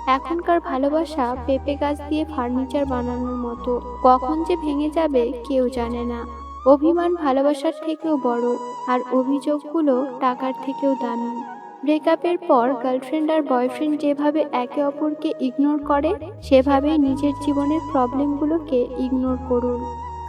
এখনকার ভালোবাসা পেঁপে গাছ দিয়ে ফার্নিচার বানানোর মতো, কখন যে ভেঙে যাবে কেউ জানে না। অভিমান ভালোবাসার থেকেও বড়, আর অভিযোগগুলো টাকার থেকেও দামি। ব্রেকআপের পর গার্লফ্রেন্ড আর বয়ফ্রেন্ড যেভাবে একে অপরকে ইগনোর করে, সেভাবেই নিজের জীবনের প্রবলেমগুলোকে ইগনোর করুন।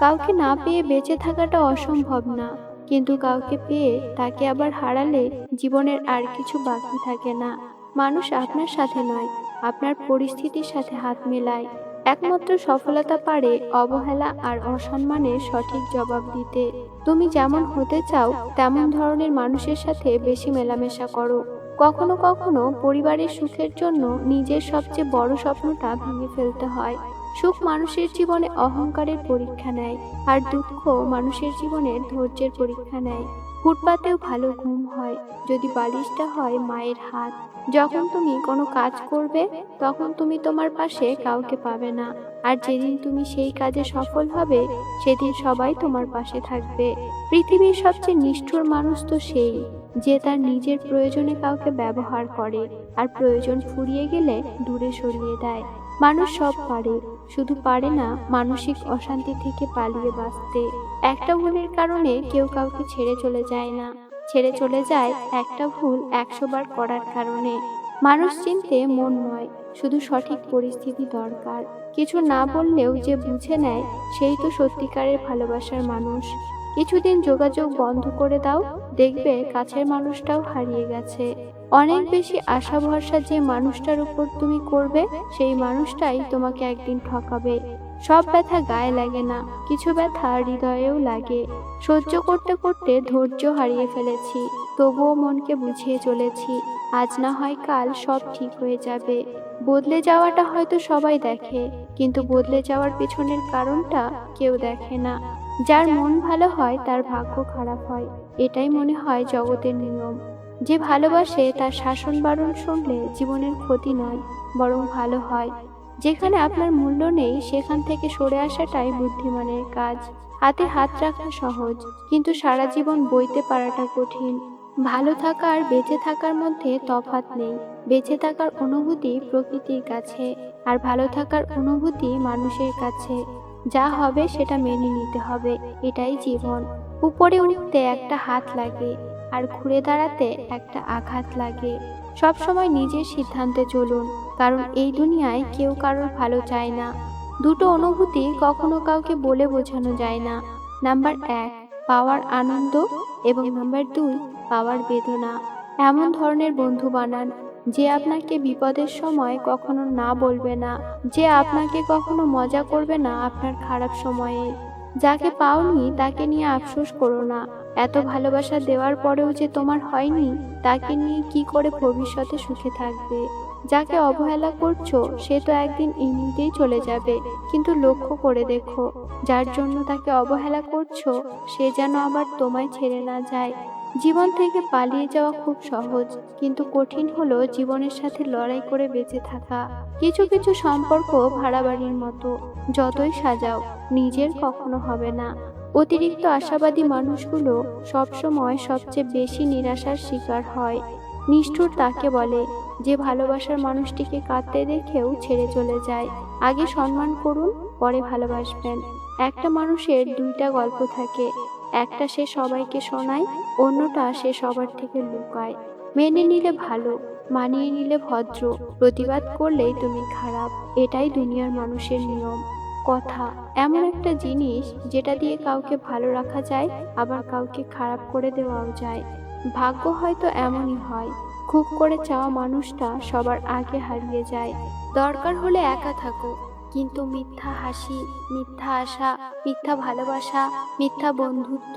কাউকে না পেয়ে বেঁচে থাকাটা অসম্ভব না, কিন্তু কাউকে পেয়ে তাকে আবার হারালে জীবনের আর কিছু বাকি থাকে না। মানুষ আপনার সাথে নয়, আপনার পরিস্থিতির সাথে হাত মেলায়। একমাত্র সফলতা পারে অবহেলা আর অসম্মানের সঠিক জবাব দিতে। তুমি যেমন হতে চাও তেমন ধরনের মানুষের সাথে বেশি মেলামেশা করো। কখনো কখনো পরিবারের সুখের জন্য নিজের সবচেয়ে বড় স্বপ্নটা ভেঙে ফেলতে হয়। সুখ মানুষের জীবনে অহংকারের পরীক্ষা নেয়, আর দুঃখ মানুষের জীবনে ধৈর্যের পরীক্ষা নেয়। ফুটপাতেও ভালো ঘুম হয় যদি বালিশটা হয় মায়ের হাত। যখন তুমি কোনো কাজ করবে তখন তুমি তোমার পাশে কাউকে পাবে না, আর যেদিন তুমি সেই কাজে সফল হবে সেদিন সবাই তোমার পাশে থাকবে। পৃথিবীর সবচেয়ে নিষ্ঠুর মানুষ তো সেই, যে তার নিজের প্রয়োজনে কাউকে ব্যবহার করে আর প্রয়োজন ফুরিয়ে গেলে দূরে সরিয়ে দেয়। মানুষ সব পারে, শুধু পারে না মানসিক অশান্তি থেকে পালিয়ে বাঁচতে। একটা ভুলের কারণে কেউ কাউকে ছেড়ে চলে যায় না, ছেড়ে চলে যায় একটা ভুল 100 বার করার কারণে। মানুষ চিনতে মন নয়, শুধু সঠিক পরিস্থিতি দরকার। কিছু না বললেও যে বুঝে নেয় সেই তো সত্যিকারের ভালোবাসার মানুষ। কিছুদিন যোগাযোগ বন্ধ করে দাও, দেখবে কাছের মানুষটাও হারিয়ে গেছে। অনেক বেশি আশা ভরসা যে মানুষটার উপর তুমি করবে, সেই মানুষটাই তোমাকে একদিন ঠকাবে। সব ব্যথা গায়ে লাগে না, কিছু ব্যথা হৃদয়েও লাগে। সহ্য করতে করতে ধৈর্য হারিয়ে ফেলেছি, তবুও মনকে বুঝিয়ে চলেছি, আজ না হয় কাল সব ঠিক হয়ে যাবে। বদলে যাওয়াটা হয়তো সবাই দেখে, কিন্তু বদলে যাওয়ার পিছনের কারণটা কেউ দেখে না। যার মন ভালো হয় তার ভাগ্য খারাপ হয়, এটাই মনে হয় জগতের নিয়ম। যে ভালোবাসে তার শাসন বারণ শুনলে জীবনের ক্ষতি নয়, বরং ভালো হয়। যেখানে আপনার মূল্য নেই সেখান থেকে সরে আসাটাই বুদ্ধিমানের কাজ। হাতে হাত রাখা সহজ, কিন্তু সারা জীবন বইতে পারাটা কঠিন। ভালো থাকা আর বেঁচে থাকার মধ্যে তফাৎ নেই। বেঁচে থাকার অনুভূতি প্রকৃতির কাছে, আর ভালো থাকার অনুভূতি মানুষের কাছে। যা হবে সেটা মেনে নিতে হবে, এটাই জীবন। উপরে উঠতে একটা হাত লাগে, আর ঘুরে দাঁড়াতে একটা আঘাত লাগে। সব সময় নিজের সিদ্ধান্তে চলুন, কারণ এই দুনিয়ায় কেউ কারোর ভালো চায় না। দুটো অনুভূতি কখনো কাউকে বলে বোঝানো যায় না। নাম্বার 1 পাওয়ার আনন্দ, এবং নাম্বার 2 পাওয়ার বেদনা। এমন ধরনের বন্ধু বানান যে আপনাকে বিপদের সময় কখনো না বলবে না, যে আপনাকে কখনো মজা করবে না আপনার খারাপ সময়ে। যাকে পাওনি তাকে নিয়ে আফসোস করো না, এত ভালোবাসা দেওয়ার পরেও যে তোমার হয়নি তাকে নিয়ে কি করে ভবিষ্যতে সুখে থাকবে। যাকে অবহেলা করছো সে তো একদিন এমনিতেই চলে যাবে, কিন্তু লক্ষ্য করে দেখো যার জন্য তাকে অবহেলা করছো সে যেন আবার তোমায় ছেড়ে না যায়। জীবন থেকে পালিয়ে যাওয়া খুব সহজ, কিন্তু কঠিন হলো জীবনের সাথে লড়াই করে বেঁচে থাকা। কিছু কিছু সম্পর্ক ভাড়া বাড়ির মতো, যতই সাজাও নিজের কখনো হবে না। অতিরিক্ত আশাবাদী মানুষগুলো সবসময় সবচেয়ে বেশি নিরাশার শিকার হয়। নিষ্ঠুর তাকে বলে যে ভালোবাসার মানুষটিকে কাঁদতে দেখেও ছেড়ে চলে যায়। আগে সম্মান করুন, পরে ভালোবাসবেন। একটা মানুষের দুইটা গল্প থাকে, একটা সে সবাইকে শোনায়, অন্যটা সে সবার থেকে লুকায়। মেনে নিলে ভালো, মানিয়ে নিলে ভদ্র, প্রতিবাদ করলেই তুমি খারাপ। এটাই দুনিয়ার মানুষের নিয়ম। কথা এমন একটা জিনিস যেটা দিয়ে কাউকে ভালো রাখা যায়, আবার কাউকে খারাপ করে দেওয়াও যায়। ভাগ্য হয়তো এমনই হয়, খুব করে চাওয়া মানুষটা সবার আগে হারিয়ে যায়। দরকার হলে একা থাকো, কিন্তু মিথ্যা হাসি, মিথ্যা আশা, মিথ্যা ভালোবাসা, মিথ্যা বন্ধুত্ব,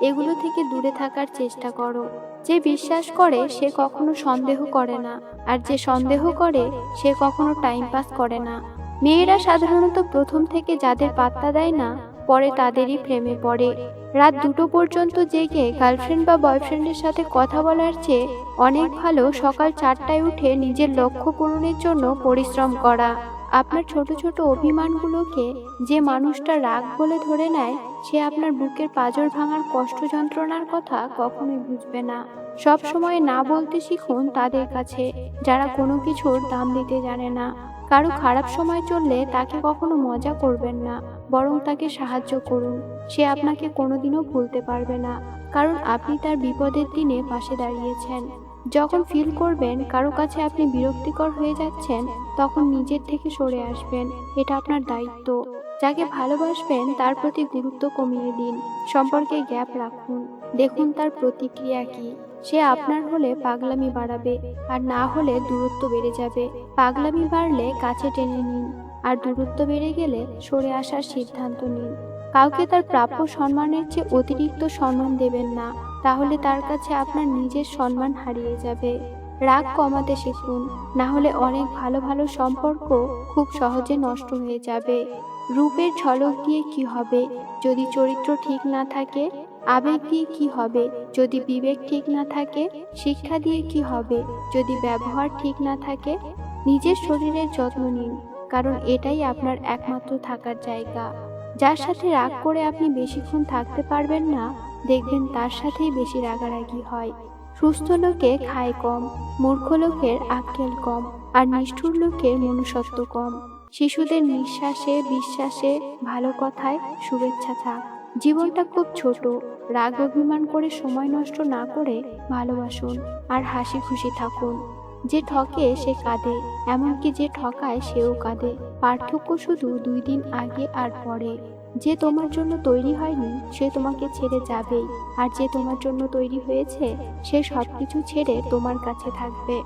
এগুলো থেকে দূরে থাকার চেষ্টা করো। যে বিশ্বাস করে সে কখনো সন্দেহ করে না, আর যে সন্দেহ করে সে কখনো টাইম পাস করে না। মেয়েরা সাধারণত প্রথম থেকে যাদের পাত্তা দেয় না, পরে তাদেরই প্রেমে পড়ে। রাত 2টো পর্যন্ত জেগে গার্লফ্রেন্ড বা বয়ফ্রেন্ডের সাথে কথা বলার চেয়ে অনেক ভালো সকাল 4টায় উঠে নিজের লক্ষ্য পূরণের জন্য পরিশ্রম করা। আপনার ছোট ছোট অভিমানগুলোকে যে মানুষটা রাগ বলে ধরে নেয়, সে আপনার বুকের পাঁজর ভাঙার কষ্ট যন্ত্রণার কথা কখনোই বুঝবে না। সব সময় না বলতে শিখুন তাদের কাছে যারা কোনো কিছুর দাম দিতে জানে না। কারো খারাপ সময় চললে তাকে কখনো মজা করবেন না, বরং তাকে সাহায্য করুন। সে আপনাকে কোনোদিনও ভুলতে পারবে না, কারণ আপনি তার বিপদের দিনে পাশে দাঁড়িয়েছেন। যখন ফিল করবেন কারো কাছে আপনি বিরক্তিকর হয়ে যাচ্ছেন, তখন নিজের থেকে সরে আসবেন। এটা আপনার দায়িত্ব। যাকে ভালোবাসবেন তার প্রতি গুরুত্ব কমিয়ে দিন, সম্পর্কে গ্যাপ রাখুন, দেখুন তার প্রতিক্রিয়া কি। সে আপনার হলে পাগলামি বাড়াবে, আর না হলে দূরত্ব বেড়ে যাবে। পাগলামি বাড়লে কাছে টেনে নিন, আর দূরত্ব বেড়ে গেলে সরে আসার সিদ্ধান্ত নিন। কাউকে তার প্রাপ্য সম্মানের চেয়ে অতিরিক্ত সম্মান দেবেন না, তাহলে তার কাছে আপনার নিজের সম্মান হারিয়ে যাবে। রাগ কমাতে শিখুন, না হলে অনেক ভালো ভালো সম্পর্ক খুব সহজে নষ্ট হয়ে যাবে। রূপের ঝলক দিয়ে কি হবে যদি চরিত্র ঠিক না থাকে? আবেগ দিয়ে কি হবে যদি বিবেক ঠিক না থাকে? শিক্ষা দিয়ে কি হবে যদি ব্যবহার ঠিক না থাকে? নিজের শরীরের যত্ন নিন, কারণ এটাই আপনার একমাত্র থাকার জায়গা। যার সাথে রাগ করে আপনি বেশিক্ষণ থাকতে পারবেন না, দেখবেন তার সাথেই বেশি রাগারাগি হয়। সুস্থ লোকে খায় কম, মূর্খ লোকের আক্কেল কম, আর নিষ্ঠুর লোকের মনুষ্যত্ব কম। শিশুদের নিঃশ্বাসে, বিশ্বাসে, ভালো কথায় শুভেচ্ছা থাক। জীবনটা খুব ছোট, রাগ অভিমান করে সময় নষ্ট না করে ভালোবাসুন আর হাসি খুশি থাকুন। যে ঠকে সে কাঁদে, এমনকি যে ঠকায় সেও কাঁদে। পার্থক্য শুধু 2 দিন আগে আর পরে। যে তোমার জন্য তৈরি হয়নি সে তোমাকে ছেড়ে যাবেই, আর যে তোমার জন্য তৈরি হয়েছে সে সবকিছু ছেড়ে তোমার কাছে থাকবে।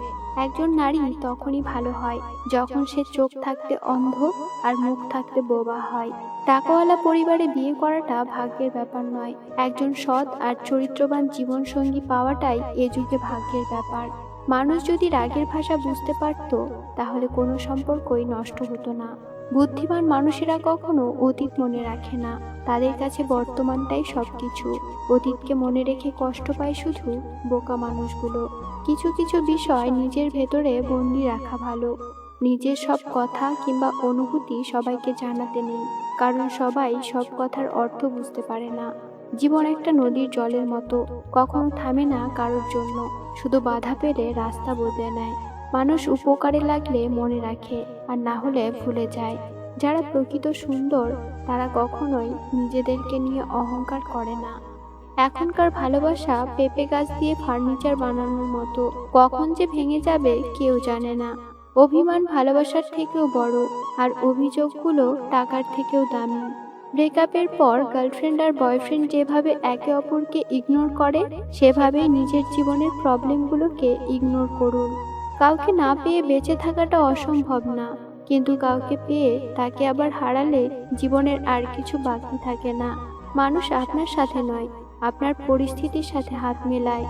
একজন নারী তখনই ভালো হয় যখন সে চোখ থাকতে অন্ধ আর মুখ থাকতে বোবা হয়। টাকাওয়ালা পরিবারে বিয়ে করাটা ভাগ্যের ব্যাপার নয়, একজন সৎ আর চরিত্রবান জীবনসঙ্গী পাওয়াটাই এ যুগে ভাগ্যের ব্যাপার। মানুষ যদি রাগের ভাষা বুঝতে পারত, তাহলে কোনো সম্পর্কই নষ্ট হতো না। বুদ্ধিমান মানুষেরা কখনো অতীত মনে রাখে না, তাদের কাছে বর্তমানটাই সবকিছু। অতীতকে মনে রেখে কষ্ট পায় শুধু বোকা মানুষগুলো। কিছু কিছু বিষয় নিজের ভেতরে বন্দি রাখা ভালো। নিজের সব কথা কিংবা অনুভূতি সবাইকে জানাতে নেই, কারণ সবাই সব কথার অর্থ বুঝতে পারে না। জীবন একটা নদীর জলের মতো, কখনো থামে না কারোর জন্য, শুধু বাধা পেলে রাস্তা বদলে নেয়। মানুষ উপকারে লাগলে মনে রাখে, আর না হলে ভুলে যায়। যারা প্রকৃত সুন্দর তারা কখনোই নিজেদেরকে নিয়ে অহংকার করে না। এখনকার ভালোবাসা পেঁপে গাছ দিয়ে ফার্নিচার বানানোর মতো, কখন যে ভেঙে যাবে কেউ জানে না। অভিমান ভালোবাসার থেকেও বড়, আর অভিযোগগুলো টাকার থেকেও দামি। ব্রেকআপের পর গার্লফ্রেন্ড আর বয়ফ্রেন্ড যেভাবে একে অপরকে ইগনোর করে, সেভাবেই নিজের জীবনের প্রবলেমগুলোকে ইগনোর করুন। কাউকে না পেয়ে বেঁচে থাকাটা অসম্ভব না, কিন্তু কাউকে পেয়ে তাকে আবার হারালে জীবনের আর কিছু বাকি থাকে না। মানুষ আপনার সাথে নয়, আপনার পরিস্থিতির সাথে হাত মেলায়।